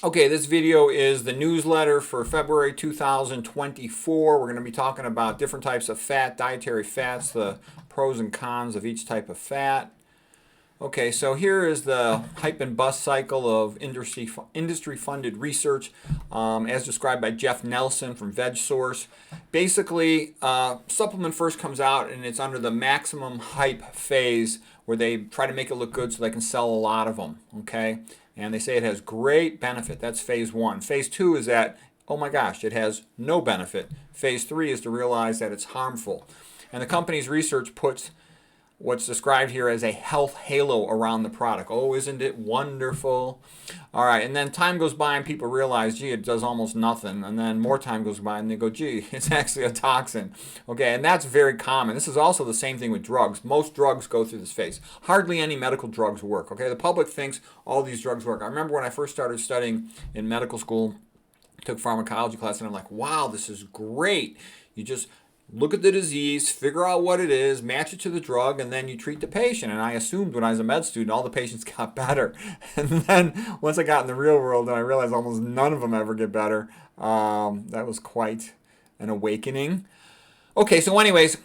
Okay, this video is the newsletter for February 2024. We're going to be talking about different types of fat, dietary fats, the pros and cons of each type of fat. Okay, so here is the hype and bust cycle of industry-funded research as described by Jeff Nelson from VegSource. Basically, supplement first comes out and it's under the maximum hype phase where they try to make it look good so they can sell a lot of them, okay? And they say it has great benefit. That's phase one. Phase two is that, oh my gosh, it has no benefit. Phase three is to realize that it's harmful. And the company's research puts what's described here as a health halo around the product. Oh, isn't it wonderful? All right, and then time goes by and people realize, gee, it does almost nothing. And then more time goes by and they go, gee, it's actually a toxin. Okay, and that's very common. This is also the same thing with drugs. Most drugs go through this phase. Hardly any medical drugs work. Okay, the public thinks all these drugs work. I remember when I first started studying in medical school, took pharmacology class, and I'm like, wow, this is great. You just look at the disease, figure out what it is, match it to the drug, and then you treat the patient. And I assumed when I was a med student, all the patients got better. And then once I got in the real world, and I realized almost none of them ever get better. That was quite an awakening. Okay, so anyways,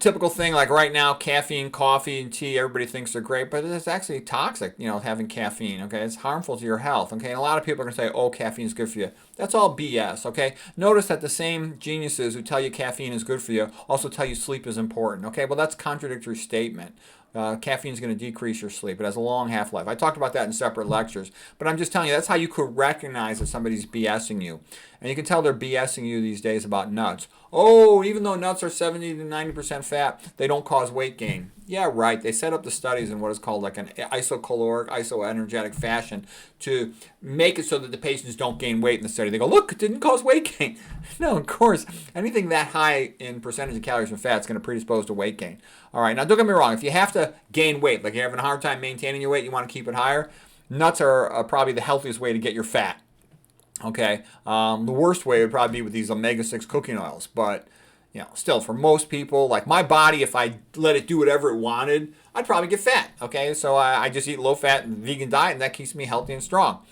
typical thing like right now, caffeine, coffee, and tea, everybody thinks they're great, but it's actually toxic, having caffeine, okay? It's harmful to your health, okay? And a lot of people are going to say, oh, caffeine is good for you. That's all BS, okay? Notice that the same geniuses who tell you caffeine is good for you also tell you sleep is important, okay? Well, that's a contradictory statement. Caffeine is going to decrease your sleep. It has a long half-life. I talked about that in separate lectures, but I'm just telling you that's how you could recognize that somebody's BSing you. And you can tell they're BSing you these days about nuts. Oh, even though nuts are 70 to 90% fat, they don't cause weight gain. Yeah, right. They set up the studies in what is called like an isocaloric, isoenergetic fashion to make it so that the patients don't gain weight in the study. They go, look, it didn't cause weight gain. No, of course, anything that high in percentage of calories from fat is going to predispose to weight gain. All right, now don't get me wrong. If you have to gain weight, like you're having a hard time maintaining your weight, you want to keep it higher, nuts are probably the healthiest way to get your fat. Okay, the worst way would probably be with these omega-6 cooking oils, but still for most people, like my body, if I let it do whatever it wanted, I'd probably get fat. Okay, so I just eat low-fat and vegan diet, and that keeps me healthy and strong.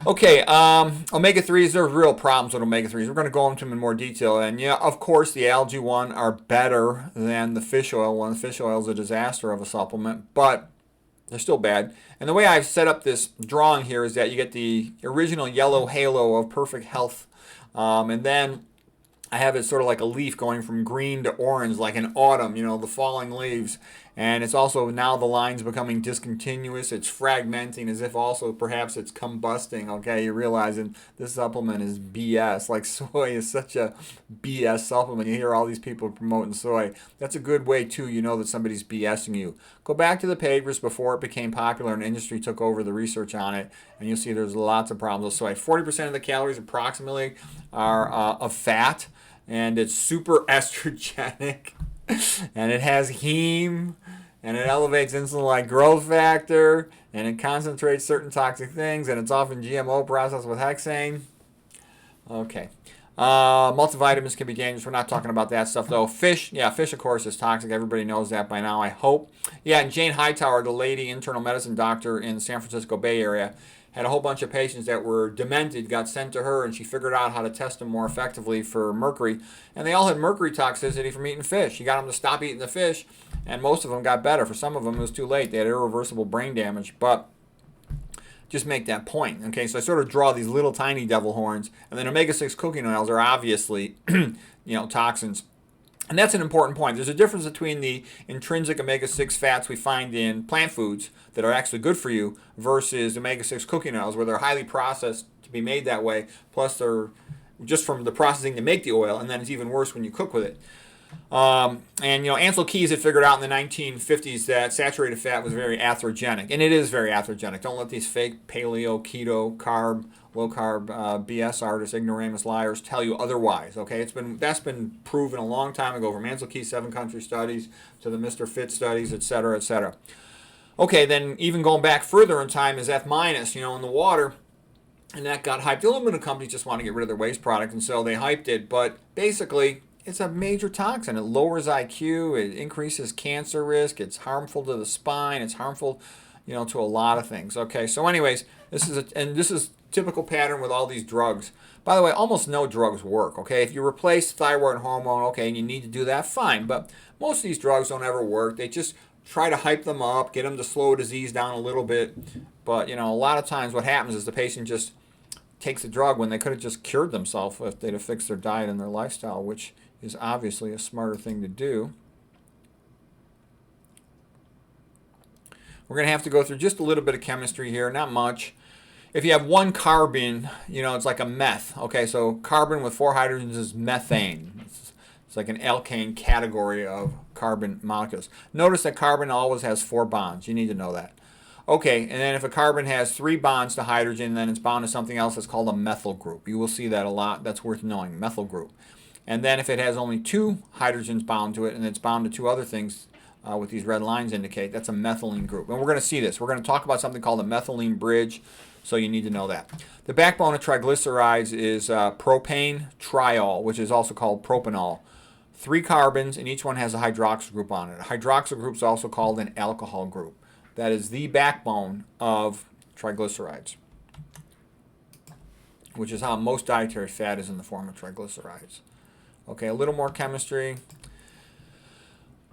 Okay, omega-3s, there are real problems with omega-3s. We're going to go into them in more detail. And yeah, of course, the algae one are better than the fish oil one. The fish oil is a disaster of a supplement, but they're still bad. And the way I've set up this drawing here is that you get the original yellow halo of perfect health. And then I have it sort of like a leaf going from green to orange, like in autumn, the falling leaves. And it's also now the line's becoming discontinuous. It's fragmenting as if also perhaps it's combusting. Okay, you're realizing this supplement is BS. Like soy is such a BS supplement. You hear all these people promoting soy. That's a good way, too. You know that somebody's BSing you. Go back to the papers before it became popular and industry took over the research on it, and you'll see there's lots of problems with soy. 40% of the calories approximately are of fat, and it's super estrogenic. And it has heme, and it elevates insulin-like growth factor, and it concentrates certain toxic things, and it's often GMO processed with hexane. Okay. Multivitamins can be dangerous. We're not talking about that stuff, though. Fish, of course, is toxic. Everybody knows that by now, I hope. Yeah, and Jane Hightower, the lady internal medicine doctor in the San Francisco Bay Area, had a whole bunch of patients that were demented, got sent to her, and she figured out how to test them more effectively for mercury. And they all had mercury toxicity from eating fish. She got them to stop eating the fish, and most of them got better. For some of them, it was too late. They had irreversible brain damage. But just make that point. Okay, so I sort of draw these little tiny devil horns, and then omega-6 cooking oils are obviously, toxins. And that's an important point. There's a difference between the intrinsic omega-6 fats we find in plant foods that are actually good for you versus omega-6 cooking oils where they're highly processed to be made that way, plus they're just from the processing to make the oil, and then it's even worse when you cook with it. Ansel Keys had figured out in the 1950s that saturated fat was very atherogenic, and it is very atherogenic. Don't let these fake paleo, keto, carb, low carb BS artists, ignoramus liars tell you otherwise. Okay, that's been proven a long time ago from Ansel Keys' 7-country studies to the Mr. Fit studies, etc., etc. Okay, then even going back further in time is F minus, in the water. And that got hyped. The aluminum companies just want to get rid of their waste product, and so they hyped it. But basically, it's a major toxin. It lowers IQ. It increases cancer risk. It's harmful to the spine. It's harmful, to a lot of things. Okay, so anyways, this is typical pattern with all these drugs. By the way, almost no drugs work. Okay, if you replace thyroid hormone, okay, and you need to do that, fine. But most of these drugs don't ever work. They just try to hype them up, get them to slow disease down a little bit. But a lot of times what happens is the patient just takes the drug when they could have just cured themselves if they'd have fixed their diet and their lifestyle, which is obviously a smarter thing to do. We're going to have to go through just a little bit of chemistry here, not much. If you have one carbon, it's like a meth. Okay, so carbon with 4 hydrogens is methane. It's like an alkane category of carbon molecules. Notice that carbon always has 4 bonds. You need to know that. Okay, and then if a carbon has 3 bonds to hydrogen, then it's bound to something else that's called a methyl group. You will see that a lot. That's worth knowing, methyl group. And then if it has only 2 hydrogens bound to it, and it's bound to 2 other things, what these red lines indicate, that's a methylene group. And we're going to see this. We're going to talk about something called a methylene bridge, so you need to know that. The backbone of triglycerides is propane triol, which is also called propanol. 3 carbons, and each one has a hydroxyl group on it. A hydroxyl group is also called an alcohol group. That is the backbone of triglycerides, which is how most dietary fat is in the form of triglycerides. Okay, a little more chemistry.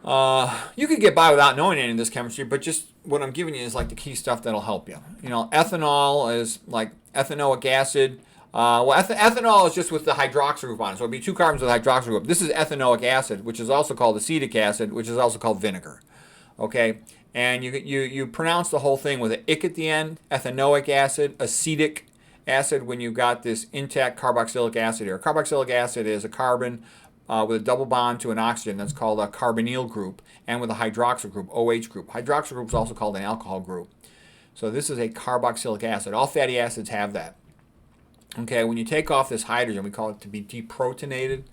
You could get by without knowing any of this chemistry, but just what I'm giving you is like the key stuff that'll help you. Ethanol is like ethanoic acid. Ethanol is just with the hydroxyl group on it, so it'd be 2 carbons with a hydroxyl group. This is ethanoic acid, which is also called acetic acid, which is also called vinegar. Okay, and you pronounce the whole thing with an ick at the end. Ethanoic acid, acetic acid when you've got this intact carboxylic acid here. Carboxylic acid is a carbon with a double bond to an oxygen. That's called a carbonyl group, and with a hydroxyl group, OH group. Hydroxyl group is also called an alcohol group. So this is a carboxylic acid. All fatty acids have that. Okay, when you take off this hydrogen, we call it to be deprotonated,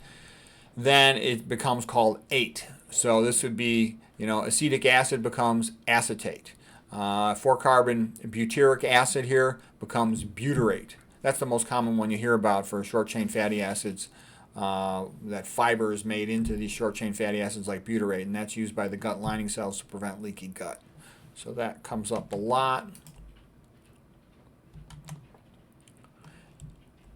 then it becomes called ate. So this would be, acetic acid becomes acetate. 4-carbon butyric acid here becomes butyrate. That's the most common one you hear about for short-chain fatty acids. That fiber is made into these short-chain fatty acids like butyrate, and that's used by the gut lining cells to prevent leaky gut. So that comes up a lot.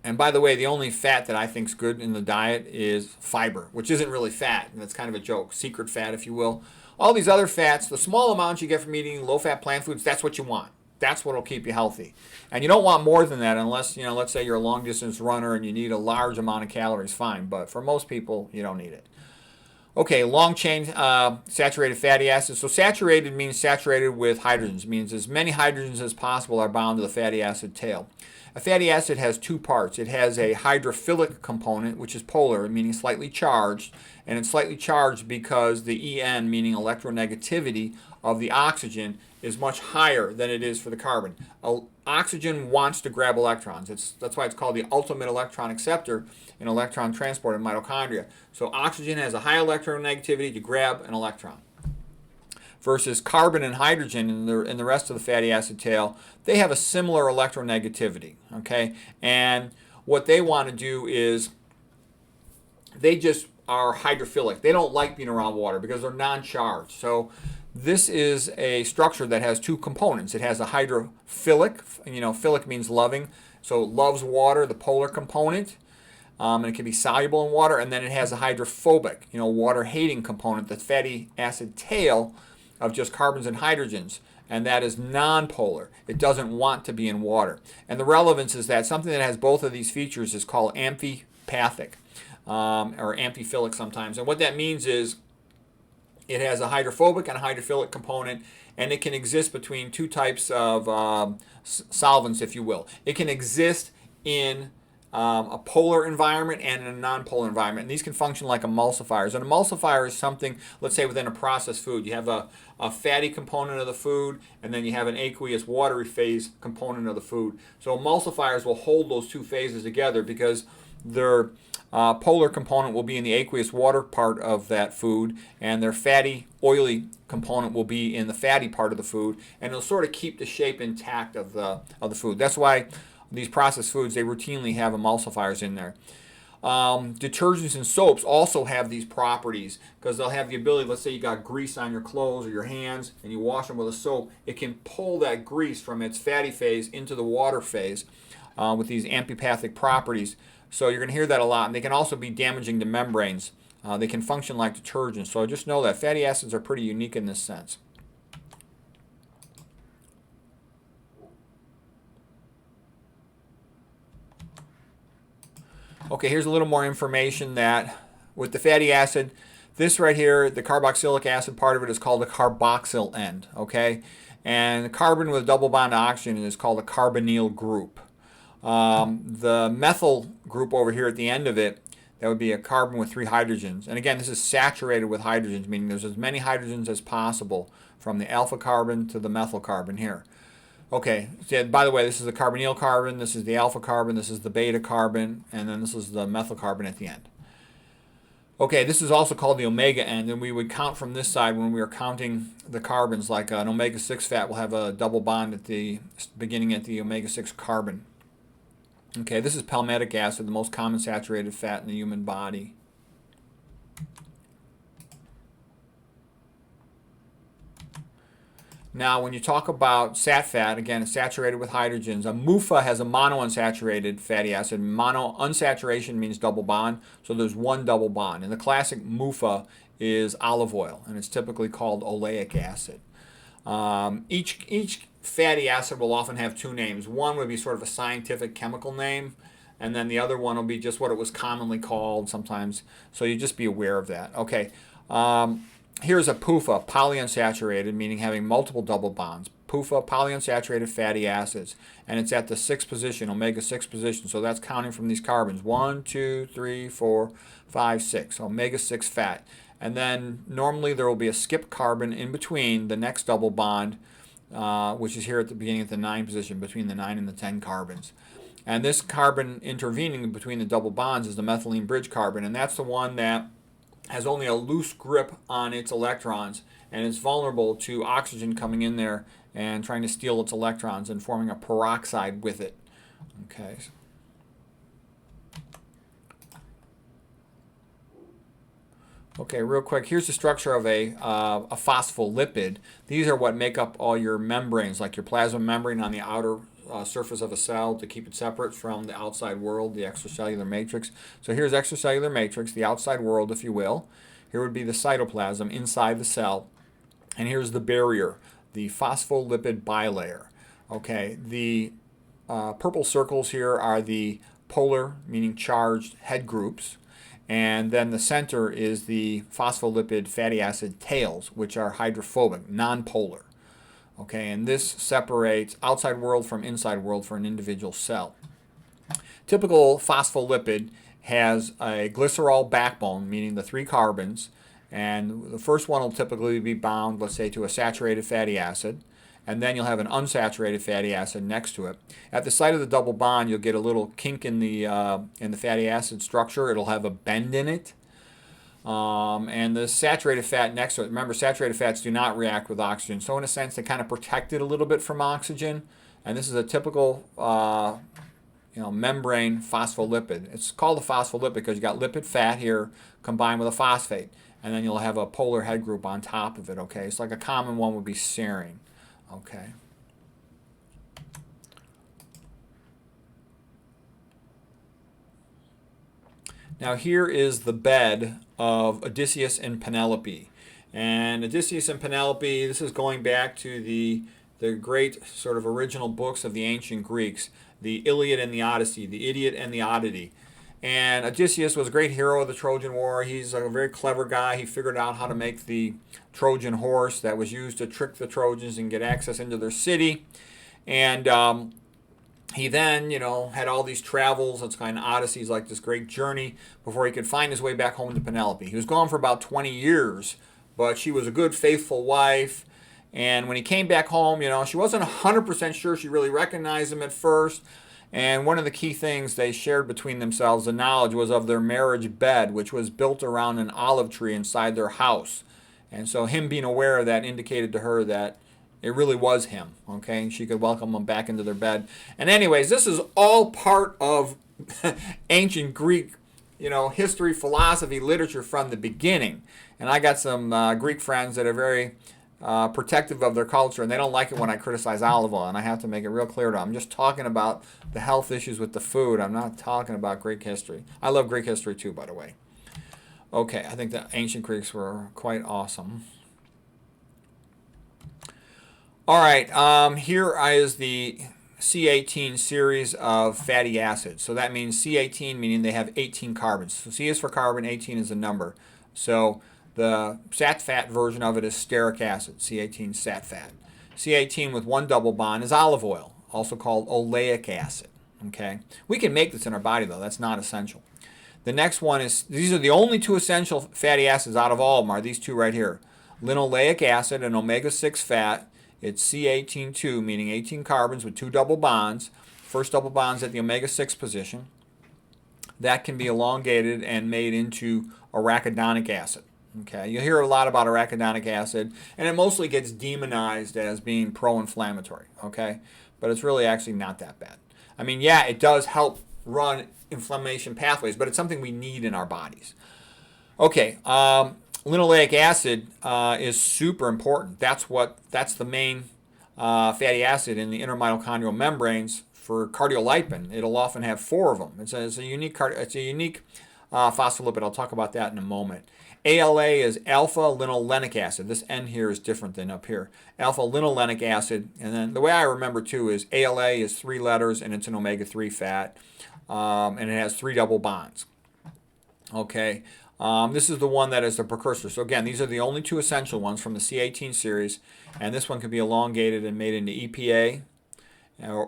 And by the way, the only fat that I think is good in the diet is fiber, which isn't really fat, and that's kind of a joke, secret fat, if you will. All these other fats, the small amounts you get from eating low-fat plant foods, that's what you want. That's what will keep you healthy. And you don't want more than that unless, let's say you're a long-distance runner and you need a large amount of calories, fine. But for most people, you don't need it. Okay, long-chain saturated fatty acids. So saturated means saturated with hydrogens. It means as many hydrogens as possible are bound to the fatty acid tail. A fatty acid has 2 parts. It has a hydrophilic component, which is polar, meaning slightly charged. And it's slightly charged because the En, meaning electronegativity, of the oxygen is much higher than it is for the carbon. Oxygen wants to grab electrons. That's why it's called the ultimate electron acceptor in electron transport in mitochondria. So oxygen has a high electronegativity to grab an electron. Versus carbon and hydrogen in the rest of the fatty acid tail, they have a similar electronegativity. Okay, and what they want to do is they just are hydrophilic. They don't like being around water because they're non-charged. So this is a structure that has 2 components. It has a hydrophilic, philic means loving, so it loves water, the polar component, and it can be soluble in water. And then it has a hydrophobic, water-hating component, the fatty acid tail of just carbons and hydrogens, and that is nonpolar. It doesn't want to be in water. And the relevance is that something that has both of these features is called amphipathic, or amphiphilic sometimes. And what that means is it has a hydrophobic and a hydrophilic component, and it can exist between 2 types of solvents, if you will. It can exist in a polar environment and in a non-polar environment. And these can function like emulsifiers. An emulsifier is something, let's say within a processed food. You have a fatty component of the food, and then you have an aqueous watery phase component of the food. So emulsifiers will hold those 2 phases together because their polar component will be in the aqueous water part of that food, and their fatty, oily component will be in the fatty part of the food, and it'll sort of keep the shape intact of the food. That's why these processed foods, they routinely have emulsifiers in there. Detergents and soaps also have these properties because they'll have the ability, let's say you got grease on your clothes or your hands and you wash them with a soap, it can pull that grease from its fatty phase into the water phase with these amphipathic properties. So you're going to hear that a lot. And they can also be damaging to membranes. They can function like detergents. So just know that fatty acids are pretty unique in this sense. Okay, here's a little more information that with the fatty acid, this right here, the carboxylic acid part of it is called the carboxyl end, okay? And carbon with a double bond to oxygen is called a carbonyl group. The methyl group over here at the end of it, that would be a carbon with 3 hydrogens. And again, this is saturated with hydrogens, meaning there's as many hydrogens as possible from the alpha carbon to the methyl carbon here. Okay, so by the way, this is the carbonyl carbon, this is the alpha carbon, this is the beta carbon, and then this is the methyl carbon at the end. Okay, this is also called the omega end, and we would count from this side when we are counting the carbons, like an omega-6 fat will have a double bond at the beginning at the omega-6 carbon. Okay, this is palmitic acid, the most common saturated fat in the human body. Now, when you talk about sat fat, again, it's saturated with hydrogens. A MUFA has a monounsaturated fatty acid. Mono unsaturation means double bond, so there's one double bond. And the classic MUFA is olive oil, and it's typically called oleic acid. Each fatty acid will often have 2 names. One would be sort of a scientific chemical name, and then the other one will be just what it was commonly called sometimes. So you just be aware of that. Okay. Here's a PUFA, polyunsaturated, meaning having multiple double bonds. PUFA, polyunsaturated fatty acids. And it's at the 6th position, omega-6 position. So that's counting from these carbons. 1, 2, 3, 4, 5, 6. Omega-6 fat. And then normally there will be a skip carbon in between the next double bond, which is here at the beginning at the 9 position, between the 9 and the 10 carbons. And this carbon intervening between the double bonds is the methylene bridge carbon. And that's the one that has only a loose grip on its electrons, and it's vulnerable to oxygen coming in there and trying to steal its electrons and forming a peroxide with it. Okay. Okay, real quick, here's the structure of a phospholipid. These are what make up all your membranes, like your plasma membrane on the outer surface of a cell to keep it separate from the outside world, the extracellular matrix. So here's extracellular matrix, the outside world, if you will. Here would be the cytoplasm inside the cell. And here's the barrier, the phospholipid bilayer. Okay, the purple circles here are the polar, meaning charged head groups. And then the center is the phospholipid fatty acid tails, which are hydrophobic, nonpolar. Okay, and this separates outside world from inside world for an individual cell. Typical phospholipid has a glycerol backbone, meaning the 3 carbons, and the first one will typically be bound, let's say, to a saturated fatty acid, and then you'll have an unsaturated fatty acid next to it. At the site of the double bond, you'll get a little kink in the fatty acid structure. It'll have a bend in it. And the saturated fat next to it, remember saturated fats do not react with oxygen, so in a sense they kind of protect it a little bit from oxygen, and this is a typical membrane phospholipid. It's called a phospholipid because you got lipid fat here combined with a phosphate, and then you'll have a polar head group on top of it. Okay, it's like a common one would be serine. Okay. Now here is the bed of Odysseus and Penelope. And Odysseus and Penelope, this is going back to the great sort of original books of the ancient Greeks, the Iliad and the Odyssey, the Idiot and the Oddity. And Odysseus was a great hero of the Trojan War. He's a very clever guy. He figured out how to make the Trojan horse that was used to trick the Trojans and get access into their city. And he then, had all these travels. It's kind of odysseys, like this great journey, before he could find his way back home to Penelope. He was gone for about 20 years, but she was a good, faithful wife. And when he came back home, she wasn't 100% sure she really recognized him at first. And one of the key things they shared between themselves, the knowledge, was of their marriage bed, which was built around an olive tree inside their house. And so him being aware of that indicated to her that it really was him, okay? She could welcome him back into their bed. And anyways, this is all part of ancient Greek history, philosophy, literature from the beginning. And I got some Greek friends that are very protective of their culture, and they don't like it when I criticize olive oil, and I have to make it real clear to them. I'm just talking about the health issues with the food. I'm not talking about Greek history. I love Greek history too, by the way. Okay, I think the ancient Greeks were quite awesome. All right, here is the C18 series of fatty acids. So that means C18 meaning they have 18 carbons. So C is for carbon, 18 is the number. So the sat fat version of it is stearic acid, C18 sat fat. C18 with one double bond is olive oil, also called oleic acid. Okay, we can make this in our body though, that's not essential. The next one is, these are the only two essential fatty acids out of all of them, are these two right here. Linoleic acid, an omega-6 fat. It's C18-2, meaning 18 carbons with two double bonds. First double bond's at the omega-6 position. That can be elongated and made into arachidonic acid. Okay, you hear a lot about arachidonic acid, and it mostly gets demonized as being pro-inflammatory. Okay, but it's really actually not that bad. I mean, yeah, it does help run inflammation pathways, but it's something we need in our bodies. Okay, linoleic acid is super important. That's the main fatty acid in the intermitochondrial membranes for cardiolipin. It'll often have 4 of them. It's a unique phospholipid. I'll talk about that in a moment. ALA is alpha linolenic acid. This N here is different than up here. Alpha linolenic acid, and then the way I remember too is ALA is 3 letters and it's an omega-3 fat, and it has 3 double bonds. Okay. This is the one that is the precursor. So again, these are the only 2 essential ones from the C18 series, and this one can be elongated and made into EPA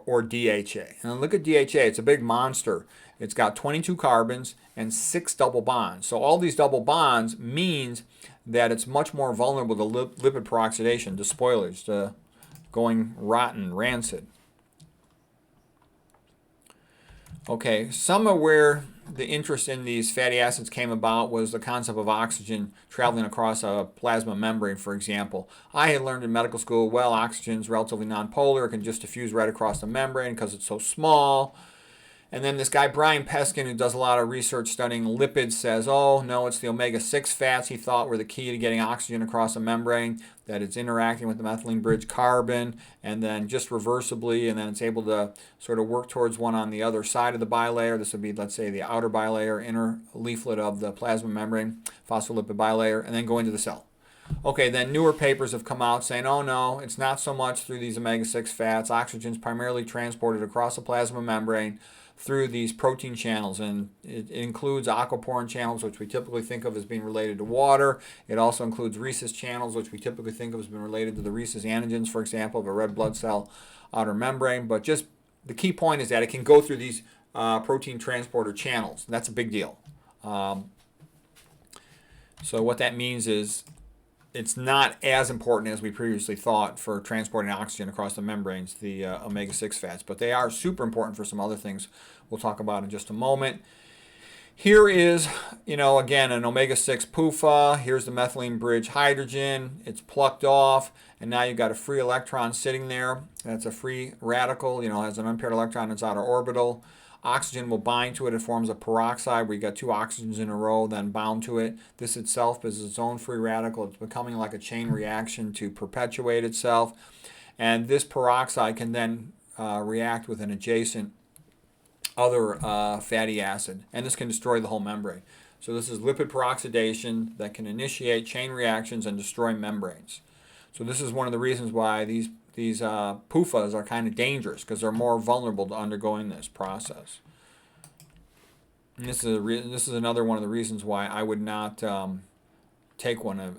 or DHA. And look at DHA, it's a big monster. It's got 22 carbons and 6 double bonds. So all these double bonds means that it's much more vulnerable to lipid peroxidation, to spoilers, to going rotten, rancid. Okay, some of where the interest in these fatty acids came about was the concept of oxygen traveling across a plasma membrane, for example. I had learned in medical school, well, oxygen is relatively nonpolar. It can just diffuse right across the membrane because it's so small. And then this guy, Brian Peskin, who does a lot of research studying lipids, says, oh, no, it's the omega-6 fats he thought were the key to getting oxygen across a membrane, that it's interacting with the methylene bridge carbon, and then just reversibly, and then it's able to sort of work towards one on the other side of the bilayer. This would be, let's say, the outer bilayer, inner leaflet of the plasma membrane, phospholipid bilayer, and then go into the cell. Okay, then newer papers have come out saying, oh no, it's not so much through these omega-6 fats. Oxygen is primarily transported across the plasma membrane through these protein channels, and it includes aquaporin channels, which we typically think of as being related to water. It also includes rhesus channels, which we typically think of as being related to the rhesus antigens, for example, of a red blood cell outer membrane. But just the key point is that it can go through these protein transporter channels. That's a big deal. So what that means is it's not as important as we previously thought for transporting oxygen across the membranes, the omega-6 fats, but they are super important for some other things we'll talk about in just a moment. Here is, again, an omega-6 PUFA. Here's the methylene bridge hydrogen. It's plucked off, and now you've got a free electron sitting there. That's a free radical, has an unpaired electron in its outer orbital. Oxygen will bind to it. It forms a peroxide where you got 2 oxygens in a row then bound to it. This itself is its own free radical. It's becoming like a chain reaction to perpetuate itself. And this peroxide can then react with an adjacent other fatty acid. And this can destroy the whole membrane. So this is lipid peroxidation that can initiate chain reactions and destroy membranes. So this is one of the reasons why these PUFAs are kind of dangerous, because they're more vulnerable to undergoing this process. And this is another one of the reasons why I would not take one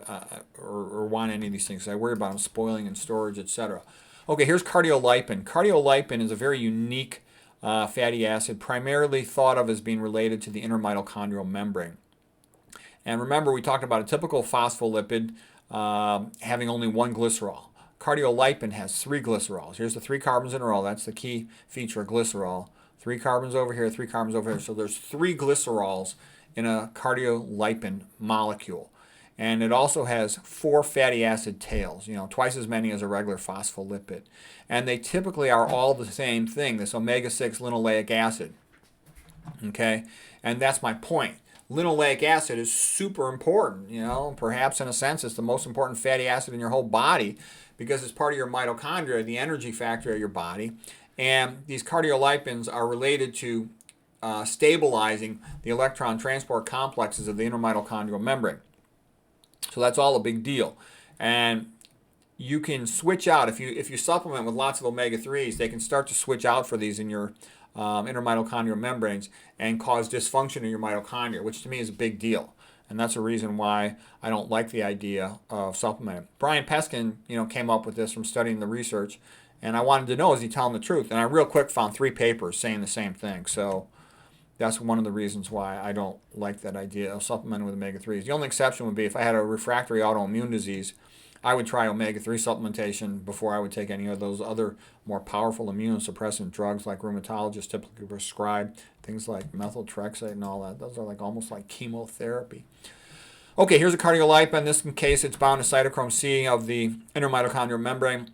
or want any of these things. I worry about them spoiling in storage, etc. Okay, here's cardiolipin. Cardiolipin is a very unique fatty acid, primarily thought of as being related to the intermitochondrial membrane. And remember, we talked about a typical phospholipid having only 1 glycerol. Cardiolipin has 3 glycerols. Here's the 3 carbons in a row. That's the key feature of glycerol. 3 carbons over here, 3 carbons over here. So there's 3 glycerols in a cardiolipin molecule. And it also has 4 fatty acid tails, twice as many as a regular phospholipid. And they typically are all the same thing, this omega-6 linoleic acid. Okay, and that's my point. Linoleic acid is super important. You know, perhaps in a sense, it's the most important fatty acid in your whole body because it's part of your mitochondria, the energy factor of your body. And these cardiolipins are related to stabilizing the electron transport complexes of the intermitochondrial membrane. So that's all a big deal. And you can switch out if you supplement with lots of omega-3s, they can start to switch out for these in your intermitochondrial membranes and cause dysfunction in your mitochondria, which to me is a big deal. And that's a reason why I don't like the idea of supplementing. Brian Peskin, came up with this from studying the research, and I wanted to know, is he telling the truth? And I real quick found 3 papers saying the same thing. So that's one of the reasons why I don't like that idea of supplementing with omega-3s. The only exception would be if I had a refractory autoimmune disease, I would try omega-3 supplementation before I would take any of those other more powerful immunosuppressant drugs like rheumatologists typically prescribe, things like methotrexate and all that. Those are almost like chemotherapy. Okay, here's a cardiolipin. In this case, it's bound to cytochrome C of the intermitochondrial membrane.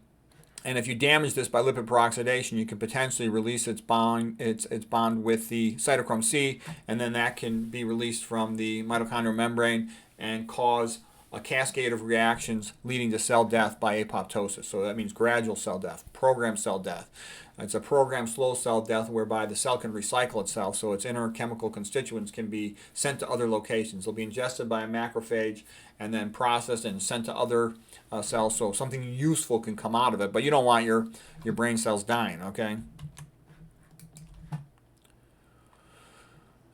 And if you damage this by lipid peroxidation, you can potentially release its bond with the cytochrome C, and then that can be released from the mitochondrial membrane and cause a cascade of reactions leading to cell death by apoptosis. So that means gradual cell death, programmed cell death. It's a programmed slow cell death whereby the cell can recycle itself, so its inner chemical constituents can be sent to other locations. They'll be ingested by a macrophage and then processed and sent to other cells, so something useful can come out of it. But you don't want your brain cells dying, okay?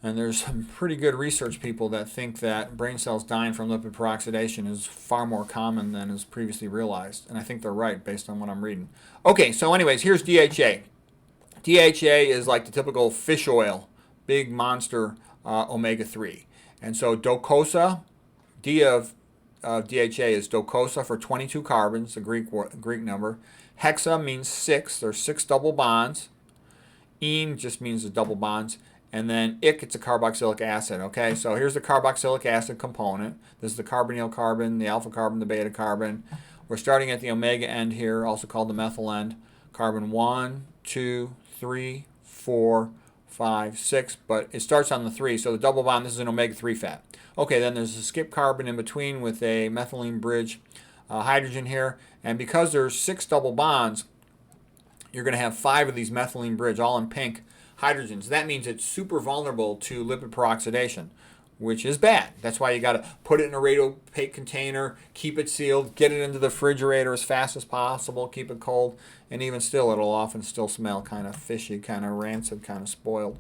And there's some pretty good research people that think that brain cells dying from lipid peroxidation is far more common than is previously realized. And I think they're right based on what I'm reading. Okay, so anyways, here's DHA. DHA is like the typical fish oil, big monster omega-3. And so docosah, D of DHA is docosah for 22 carbons, the Greek number. Hexa means 6. There's 6 double bonds. Ene just means the double bonds. And then ic, it's a carboxylic acid. Okay, so here's the carboxylic acid component. This is the carbonyl carbon, the alpha carbon, the beta carbon. We're starting at the omega end here, also called the methyl end. Carbon 1, 2, 3, 4, 5, 6, but it starts on the 3. So the double bond, this is an omega-3 fat. Okay, then there's a skip carbon in between with a methylene bridge hydrogen here. And because there's 6 double bonds, you're going to have 5 of these methylene bridge, all in pink, hydrogens. That means it's super vulnerable to lipid peroxidation, which is bad. That's why you got to put it in a radiopaque container, keep it sealed, get it into the refrigerator as fast as possible, keep it cold, and even still, it'll often still smell kind of fishy, kind of rancid, kind of spoiled.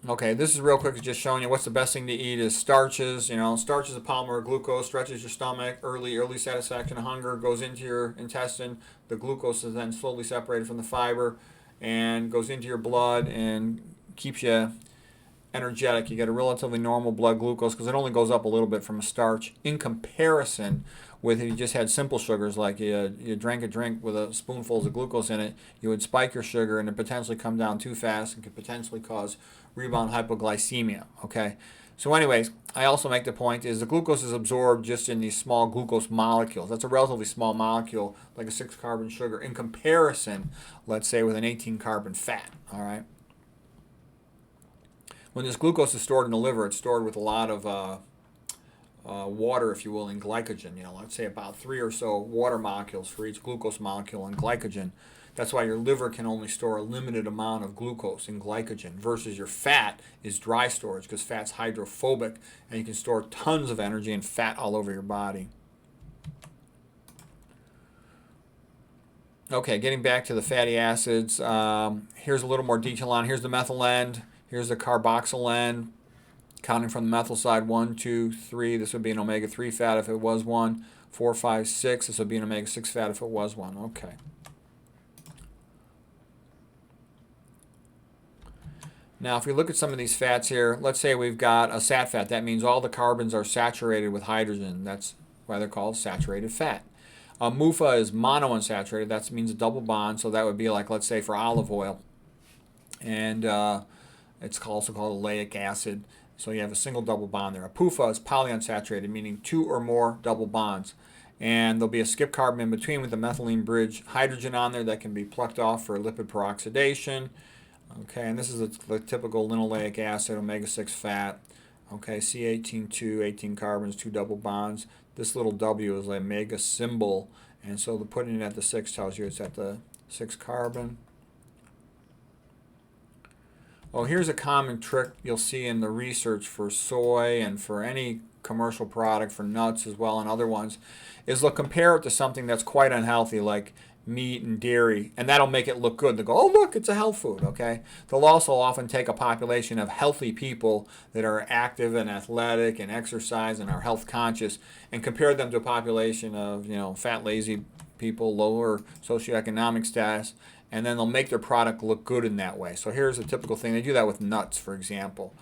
Okay, this is real quick, just showing you what's the best thing to eat is starches. Starch is a polymer of glucose, stretches your stomach, early satisfaction of hunger, goes into your intestine. The glucose is then slowly separated from the fiber and goes into your blood and keeps you energetic. You get a relatively normal blood glucose because it only goes up a little bit from a starch in comparison with if you just had simple sugars, like you drank a drink with a spoonful of glucose in it, you would spike your sugar and it potentially come down too fast and could potentially cause rebound hypoglycemia. Okay, so anyways, I also make the point is the glucose is absorbed just in these small glucose molecules. That's a relatively small molecule, like a 6-carbon sugar, in comparison, let's say, with an 18-carbon fat. All right. When this glucose is stored in the liver, it's stored with a lot of water, if you will, in glycogen. Let's say about 3 or so water molecules for each glucose molecule in glycogen. That's why your liver can only store a limited amount of glucose in glycogen versus your fat is dry storage because fat's hydrophobic and you can store tons of energy and fat all over your body. Okay, getting back to the fatty acids, here's a little more detail on. Here's the methyl end. Here's the carboxyl end. Counting from the methyl side, 1, 2, 3. This would be an omega-3 fat if it was one. 4, 5, 6. This would be an omega-6 fat if it was one. Okay. Now, if we look at some of these fats here, let's say we've got a sat fat. That means all the carbons are saturated with hydrogen. That's why they're called saturated fat. MUFA is monounsaturated. That means a double bond. So that would be like, let's say, for olive oil. And it's also called oleic acid. So you have a single double bond there. A PUFA is polyunsaturated, meaning 2 or more double bonds. And there'll be a skip carbon in between with a methylene bridge hydrogen on there that can be plucked off for lipid peroxidation. Okay, and this is the typical linoleic acid, omega-6 fat. Okay, C18, 18 carbons, 2 double bonds. This little W is the omega symbol, and so the putting it at the 6 tells you it's at the 6 carbon. Oh, here's a common trick you'll see in the research for soy and for any commercial product, for nuts as well and other ones, is they'll compare it to something that's quite unhealthy like meat and dairy, and that'll make it look good. They'll go, oh look, it's a health food, okay? They'll also often take a population of healthy people that are active and athletic and exercise and are health conscious and compare them to a population of, fat, lazy people, lower socioeconomic status, and then they'll make their product look good in that way. So here's a typical thing. They do that with nuts, for example.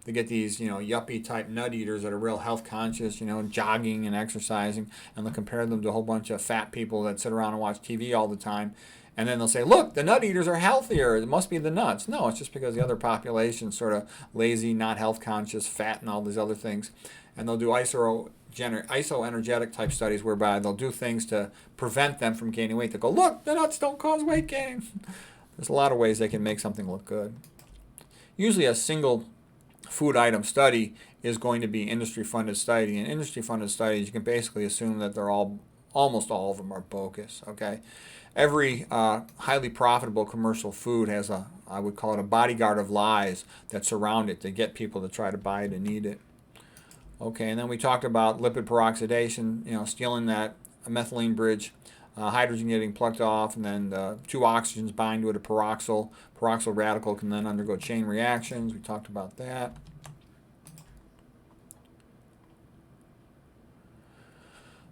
They get these, yuppie type nut eaters that are real health conscious, jogging and exercising, and they'll compare them to a whole bunch of fat people that sit around and watch TV all the time. And then they'll say, look, the nut eaters are healthier. It must be the nuts. No, it's just because the other population's sort of lazy, not health conscious, fat, and all these other things. And they'll do isoenergetic type studies whereby they'll do things to prevent them from gaining weight. They'll go, look, the nuts don't cause weight gain. There's a lot of ways they can make something look good. Usually a single food item study is going to be industry funded study. In industry funded studies, you can basically assume that almost all of them are bogus. Okay, every highly profitable commercial food has I would call it a bodyguard of lies that surround it to get people to try to buy it and eat it. Okay, and then we talked about lipid peroxidation, stealing that methylene bridge, hydrogen getting plucked off, and then the 2 oxygens bind to a peroxyl. Peroxyl radical can then undergo chain reactions. We talked about that.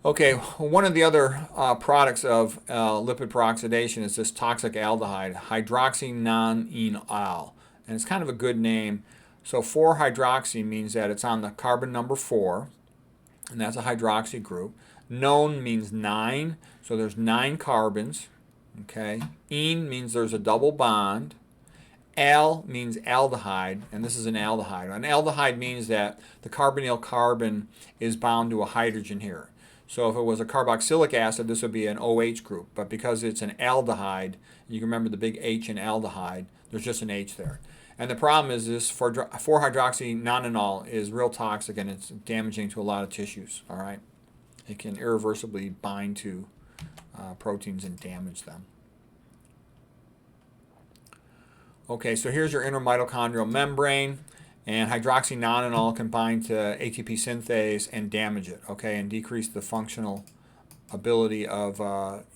Okay, one of the other products of lipid peroxidation is this toxic aldehyde, hydroxynonenal, and it's kind of a good name. So 4-hydroxy means that it's on the carbon number 4, and that's a hydroxy group. Non means 9, so there's 9 carbons. Okay, ene means there's a double bond. Al means aldehyde, and this is an aldehyde. An aldehyde means that the carbonyl carbon is bound to a hydrogen here. So if it was a carboxylic acid, this would be an OH group. But because it's an aldehyde, you can remember the big H in aldehyde, there's just an H there. And the problem is this 4-hydroxynonenal is real toxic, and it's damaging to a lot of tissues, all right? It can irreversibly bind to proteins and damage them. Okay, so here's your intermitochondrial membrane, and hydroxynonenal can bind to ATP synthase and damage it, okay, and decrease the functional ability of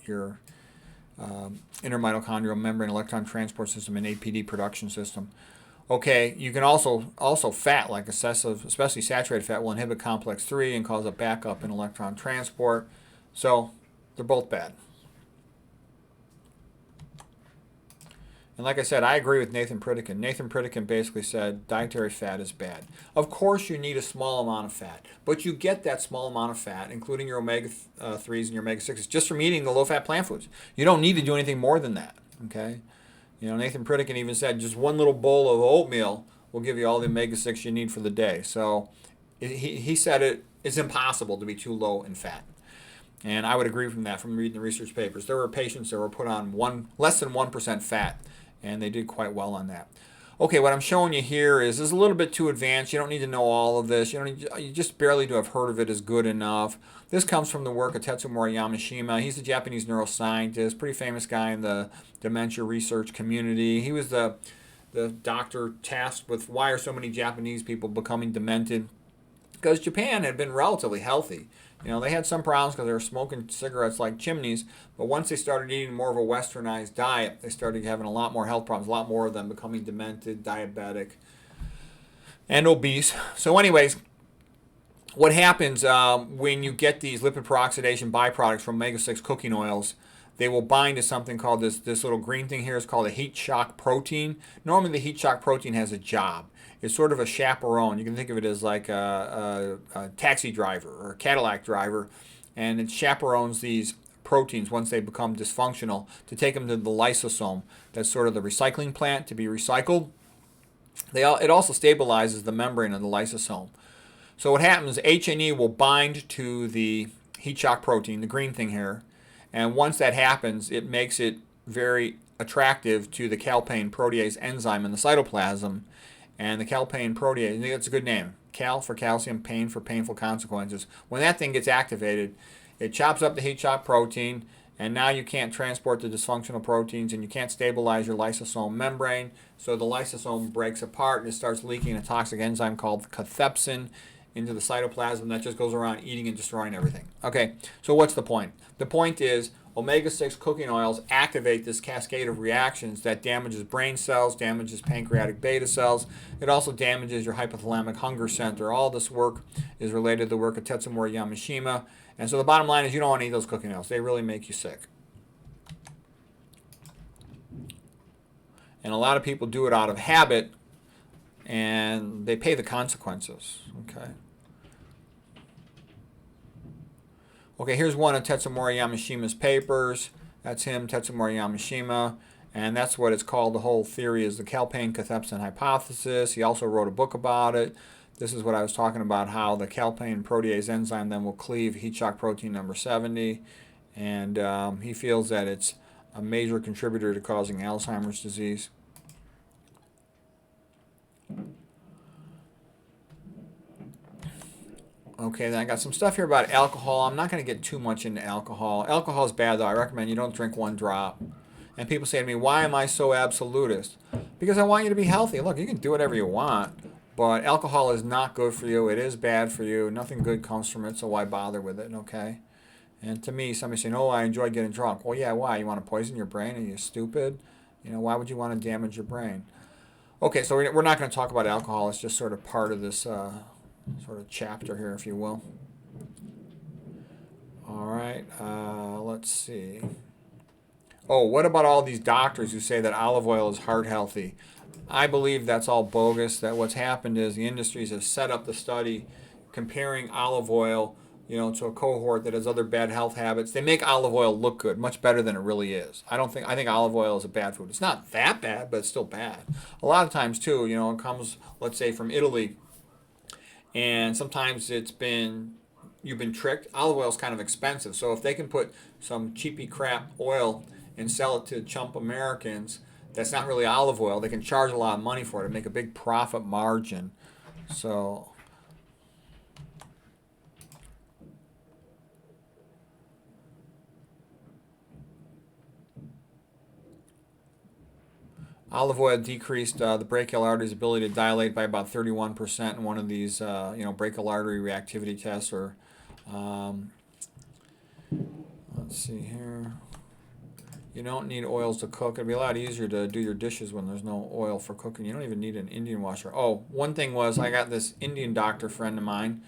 your intermitochondrial membrane electron transport system and APD production system. Okay, you can also fat, like excessive, especially saturated fat, will inhibit complex 3 and cause a backup in electron transport. So they're both bad. And like I said, I agree with Nathan Pritikin. Nathan Pritikin basically said dietary fat is bad. Of course you need a small amount of fat, but you get that small amount of fat, including your omega-3s and your omega-6s, just from eating the low-fat plant foods. You don't need to do anything more than that, okay? Nathan Pritikin even said just one little bowl of oatmeal will give you all the omega-6 you need for the day. So he said it's impossible to be too low in fat. And I would agree from reading the research papers. There were patients that were put on less than 1% fat, and they did quite well on that. Okay, what I'm showing you here is a little bit too advanced. You don't need to know all of this. You just barely to have heard of it is good enough. This comes from the work of Tetsumori Yamashima. He's a Japanese neuroscientist, pretty famous guy in the dementia research community. He was the doctor tasked with why are so many Japanese people becoming demented? Because Japan had been relatively healthy. They had some problems because they were smoking cigarettes like chimneys, but once they started eating more of a westernized diet, they started having a lot more health problems, a lot more of them becoming demented, diabetic, and obese. So anyways, what happens when you get these lipid peroxidation byproducts from omega-6 cooking oils, they will bind to something called this little green thing here. It's called a heat shock protein. Normally the heat shock protein has a job. It's sort of a chaperone. You can think of it as like a taxi driver or a Cadillac driver, and it chaperones these proteins once they become dysfunctional to take them to the lysosome. That's sort of the recycling plant to be recycled. It also stabilizes the membrane of the lysosome. So what happens, H&E will bind to the heat shock protein, the green thing here, and once that happens, it makes it very attractive to the calpain protease enzyme in the cytoplasm. And the calpain protease, I think that's a good name. Cal for calcium, pain for painful consequences. When that thing gets activated, it chops up the heat shock protein, and now you can't transport the dysfunctional proteins, and you can't stabilize your lysosome membrane. So the lysosome breaks apart, and it starts leaking a toxic enzyme called cathepsin into the cytoplasm that just goes around eating and destroying everything. Okay, so what's the point? The point is omega-6 cooking oils activate this cascade of reactions that damages brain cells, damages pancreatic beta cells. It also damages your hypothalamic hunger center. All this work is related to the work of Tetsumori Yamashima. And so the bottom line is you don't want to eat those cooking oils. They really make you sick. And a lot of people do it out of habit, and they pay the consequences. Okay, here's one of Tetsumori Yamashima's papers. That's him, Tetsumori Yamashima, and that's what it's called. The whole theory is the calpain cathepsin hypothesis. He also wrote a book about it. This is what I was talking about, how the calpain protease enzyme then will cleave heat shock protein number 70, and he feels that it's a major contributor to causing Alzheimer's disease. Okay, then I got some stuff here about alcohol. I'm not going to get too much into alcohol. Alcohol is bad, though. I recommend you don't drink one drop. And people say to me, why am I so absolutist? Because I want you to be healthy. Look, you can do whatever you want, but alcohol is not good for you. It is bad for you. Nothing good comes from it, so why bother with it, okay? And to me, somebody saying, oh, I enjoy getting drunk. Well, yeah, why? You want to poison your brain? Are you stupid? You know, why would you want to damage your brain? Okay, so we're not going to talk about alcohol. It's just sort of part of this sort of chapter here, if you will. All right, let's see. Oh, what about all these doctors who say that olive oil is heart healthy? I believe that's all bogus. That what's happened is the industries have set up the study comparing olive oil, to a cohort that has other bad health habits. They make olive oil look good, much better than it really is. I think olive oil is a bad food. It's not that bad, but it's still bad. A lot of times too, it comes, let's say, from Italy, and sometimes you've been tricked. Olive oil is kind of expensive, so if they can put some cheapy crap oil and sell it to chump Americans, that's not really olive oil. They can charge a lot of money for it and make a big profit margin. So olive oil decreased the brachial artery's ability to dilate by about 31% in one of these, brachial artery reactivity tests. Or, let's see here. You don't need oils to cook. It'd be a lot easier to do your dishes when there's no oil for cooking. You don't even need an Indian washer. Oh, one thing was I got this Indian doctor friend of mine,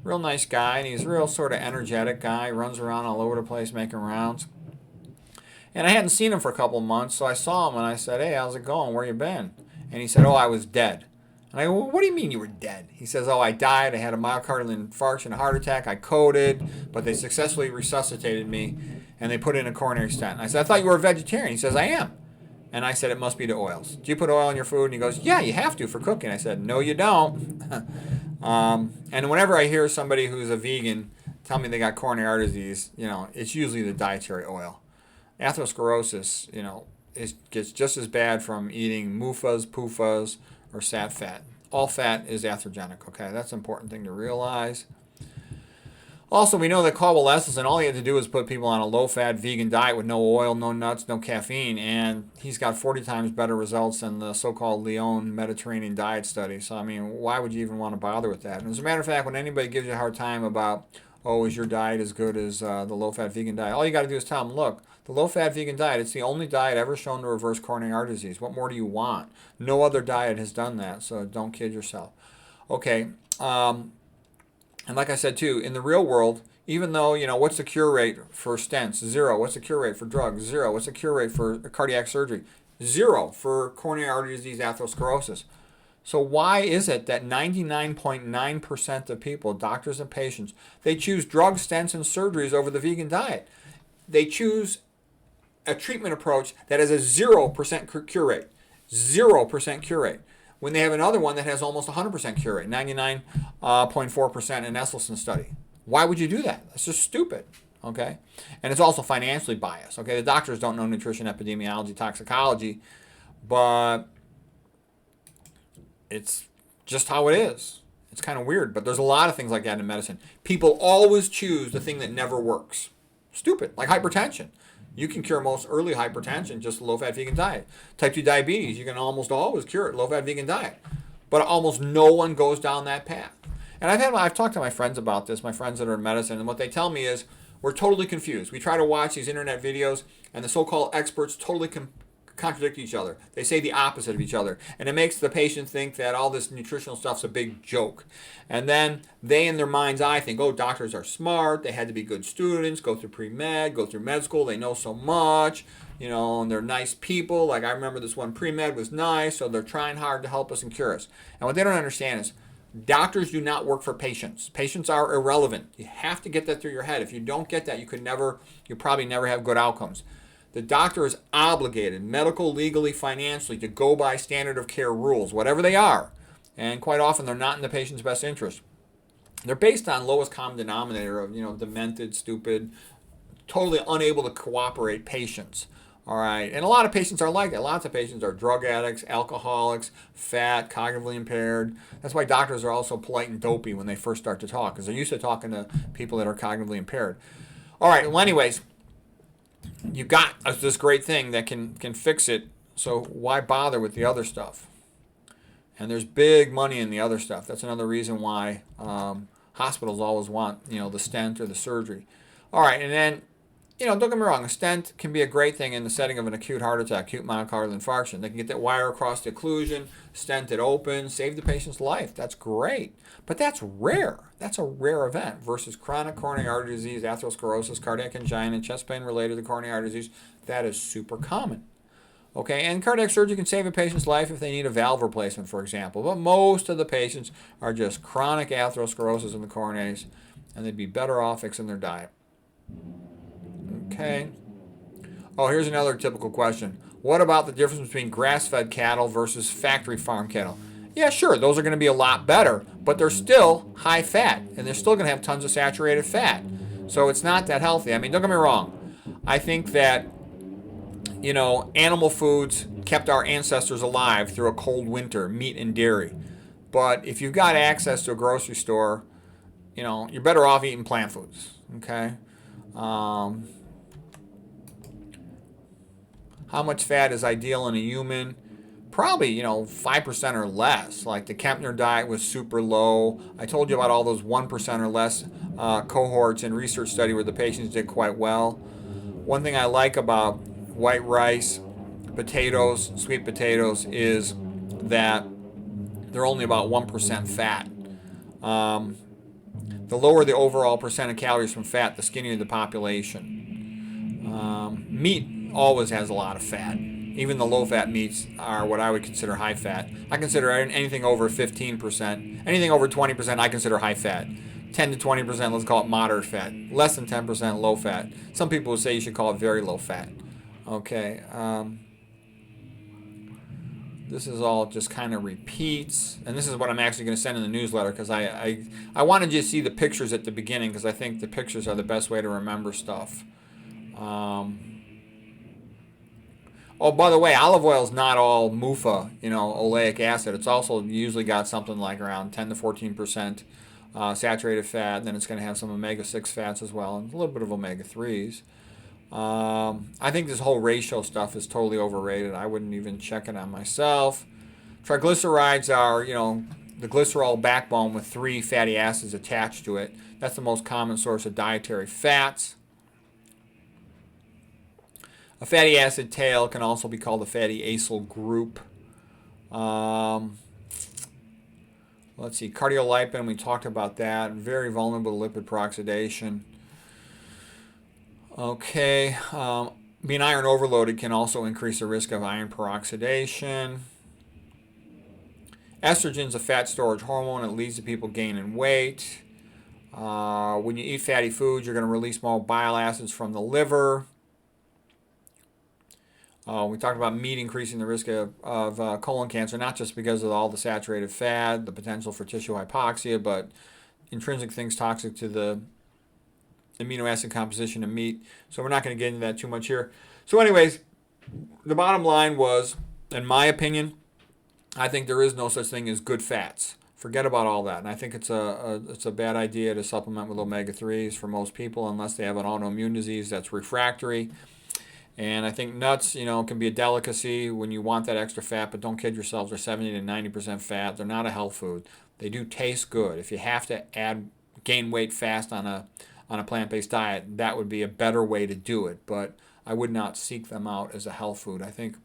real nice guy, and he's a real sort of energetic guy, runs around all over the place making rounds. And I hadn't seen him for a couple of months, so I saw him and I said, hey, how's it going? Where you been? And he said, oh, I was dead. And I go, well, what do you mean you were dead? He says, oh, I died. I had a myocardial infarction, a heart attack. I coded, but they successfully resuscitated me, and they put in a coronary stent. And I said, I thought you were a vegetarian. He says, I am. And I said, it must be the oils. Do you put oil in your food? And he goes, yeah, you have to for cooking. I said, no, you don't. And whenever I hear somebody who's a vegan tell me they got coronary artery disease, it's usually the dietary oil. Atherosclerosis, gets just as bad from eating MUFAs, PUFAs, or sat fat. All fat is atherogenic, okay? That's an important thing to realize. Also, we know that Caldwell Esselstyn, all he had to do was put people on a low-fat vegan diet with no oil, no nuts, no caffeine, and he's got 40 times better results than the so-called Lyon Mediterranean diet study. So, why would you even want to bother with that? And as a matter of fact, when anybody gives you a hard time about, oh, is your diet as good as the low-fat vegan diet, all you got to do is tell them, look, the low-fat vegan diet, it's the only diet ever shown to reverse coronary artery disease. What more do you want? No other diet has done that, so don't kid yourself. Okay, and like I said, too, in the real world, even though, what's the cure rate for stents? 0. What's the cure rate for drugs? 0. What's the cure rate for cardiac surgery? 0 for coronary artery disease, atherosclerosis. So why is it that 99.9% of people, doctors and patients, they choose drugs, stents, and surgeries over the vegan diet? They choose a treatment approach that has a 0% cure rate. 0% cure rate. When they have another one that has almost 100% cure rate, 99.4% in Esselstyn study. Why would you do that? That's just stupid. Okay, and it's also financially biased. Okay, the doctors don't know nutrition, epidemiology, toxicology, but it's just how it is. It's kind of weird, but there's a lot of things like that in medicine. People always choose the thing that never works. Stupid, like hypertension. You can cure most early hypertension just a low-fat vegan diet. Type 2 diabetes, you can almost always cure it low-fat vegan diet. But almost no one goes down that path. And I've talked to my friends about this, my friends that are in medicine, and what they tell me is we're totally confused. We try to watch these internet videos, and the so-called experts totally contradict each other. They say the opposite of each other. And it makes the patient think that all this nutritional stuff's a big joke. And then they, in their mind's eye, think, oh, doctors are smart. They had to be good students, go through pre-med, go through med school. They know so much, and they're nice people. Like I remember this one pre-med was nice, so they're trying hard to help us and cure us. And what they don't understand is doctors do not work for patients. Patients are irrelevant. You have to get that through your head. If you don't get that, you probably never have good outcomes. The doctor is obligated, medical, legally, financially, to go by standard of care rules, whatever they are. And quite often, they're not in the patient's best interest. They're based on lowest common denominator of, demented, stupid, totally unable to cooperate patients. All right. And a lot of patients are like that. Lots of patients are drug addicts, alcoholics, fat, cognitively impaired. That's why doctors are also polite and dopey when they first start to talk, because they're used to talking to people that are cognitively impaired. All right. Well, anyways, you got this great thing that can fix it, so why bother with the other stuff? And there's big money in the other stuff. That's another reason why hospitals always want, the stent or the surgery. All right, and then, don't get me wrong, a stent can be a great thing in the setting of an acute heart attack, acute myocardial infarction. They can get that wire across the occlusion, stent it open, save the patient's life. That's great. But that's rare. That's a rare event versus chronic coronary artery disease, atherosclerosis, cardiac angina, chest pain related to coronary artery disease. That is super common. Okay, and cardiac surgery can save a patient's life if they need a valve replacement, for example. But most of the patients are just chronic atherosclerosis in the coronaries, and they'd be better off fixing their diet. Okay. Oh, here's another typical question. What about the difference between grass-fed cattle versus factory farm cattle? Yeah, sure, those are going to be a lot better, but they're still high fat, and they're still going to have tons of saturated fat. So it's not that healthy. I mean, don't get me wrong. I think that, animal foods kept our ancestors alive through a cold winter, meat and dairy. But if you've got access to a grocery store, you're better off eating plant foods, okay? How much fat is ideal in a human? Probably, 5% or less. Like the Kempner diet was super low. I told you about all those 1% or less cohorts in research study where the patients did quite well. One thing I like about white rice, potatoes, sweet potatoes, is that they're only about 1% fat. The lower the overall percent of calories from fat, the skinnier the population. Meat always has a lot of fat. Even the low-fat meats are what I would consider high fat. I consider anything over 15%, anything over 20% I consider high fat. 10 to 20%, let's call it moderate fat. Less than 10% low fat. Some people would say you should call it very low fat. Okay. This is all just kind of repeats. And this is what I'm actually going to send in the newsletter because I wanted you to see the pictures at the beginning because I think the pictures are the best way to remember stuff. Oh, by the way, olive oil is not all MUFA, oleic acid. It's also usually got something like around 10 to 14% saturated fat. And then it's going to have some omega-6 fats as well and a little bit of omega-3s. I think this whole ratio stuff is totally overrated. I wouldn't even check it on myself. Triglycerides are, the glycerol backbone with 3 fatty acids attached to it. That's the most common source of dietary fats. A fatty acid tail can also be called a fatty acyl group. Let's see, cardiolipin, we talked about that. Very vulnerable to lipid peroxidation. Okay, being iron overloaded can also increase the risk of iron peroxidation. Estrogen's a fat storage hormone. It leads to people gaining weight. When you eat fatty foods, you're going to release more bile acids from the liver. We talked about meat increasing the risk of colon cancer, not just because of all the saturated fat, the potential for tissue hypoxia, but intrinsic things toxic to the amino acid composition of meat. So we're not going to get into that too much here. So anyways, the bottom line was, in my opinion, I think there is no such thing as good fats. Forget about all that. And I think it's a bad idea to supplement with omega-3s for most people unless they have an autoimmune disease that's refractory. And I think nuts, can be a delicacy when you want that extra fat, but don't kid yourselves. They're 70 to 90% fat. They're not a health food. They do taste good. If you have to gain weight fast on a plant-based diet, that would be a better way to do it. But I would not seek them out as a health food. I think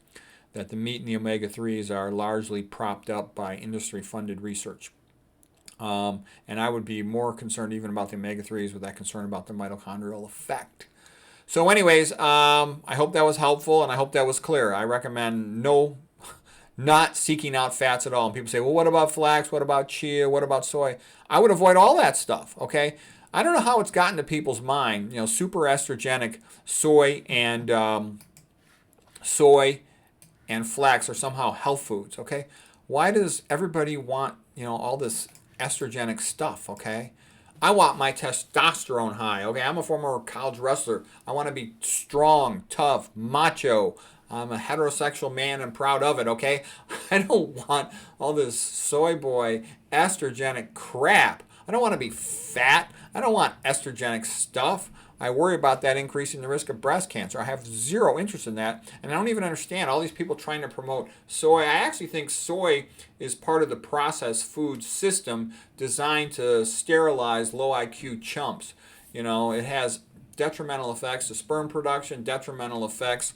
that the meat and the omega-3s are largely propped up by industry-funded research. And I would be more concerned even about the omega-3s with that concern about the mitochondrial effect. So anyways, I hope that was helpful and I hope that was clear. I recommend not seeking out fats at all. And people say, well, what about flax? What about chia? What about soy? I would avoid all that stuff, okay? I don't know how it's gotten to people's mind. Super estrogenic soy and flax are somehow health foods, okay? Why does everybody want, all this estrogenic stuff, okay? I want my testosterone high, okay? I'm a former college wrestler. I want to be strong, tough, macho. I'm a heterosexual man and proud of it, okay? I don't want all this soy boy estrogenic crap. I don't want to be fat. I don't want estrogenic stuff. I worry about that increasing the risk of breast cancer. I have zero interest in that. And I don't even understand all these people trying to promote soy. I actually think soy is part of the processed food system designed to sterilize low IQ chumps. It has detrimental effects to sperm production, detrimental effects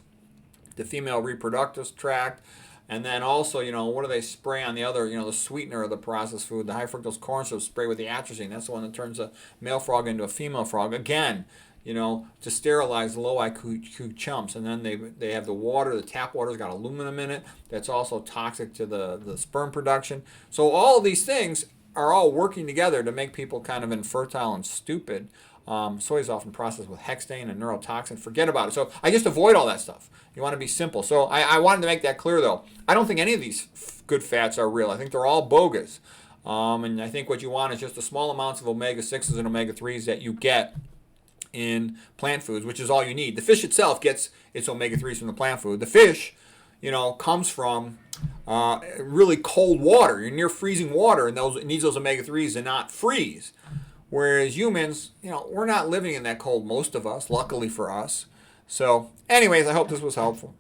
to female reproductive tract. And then also, what do they spray on the other, the sweetener of the processed food, the high fructose corn syrup spray with the atrazine. That's the one that turns a male frog into a female frog. Again, to sterilize low IQ chumps. And then they have the water, the tap water's got aluminum in it. That's also toxic to the sperm production. So all of these things are all working together to make people kind of infertile and stupid. Soy is often processed with hexane and neurotoxin. Forget about it. So I just avoid all that stuff. You want to be simple. So I wanted to make that clear, though. I don't think any of these good fats are real. I think they're all bogus. And I think what you want is just the small amounts of omega-6s and omega-3s that you get in plant foods, which is all you need. The fish itself gets its omega-3s from the plant food. The fish, comes from really cold water. You're near freezing water, and it needs those omega-3s to not freeze. Whereas humans, we're not living in that cold, most of us, luckily for us. So anyways, I hope this was helpful.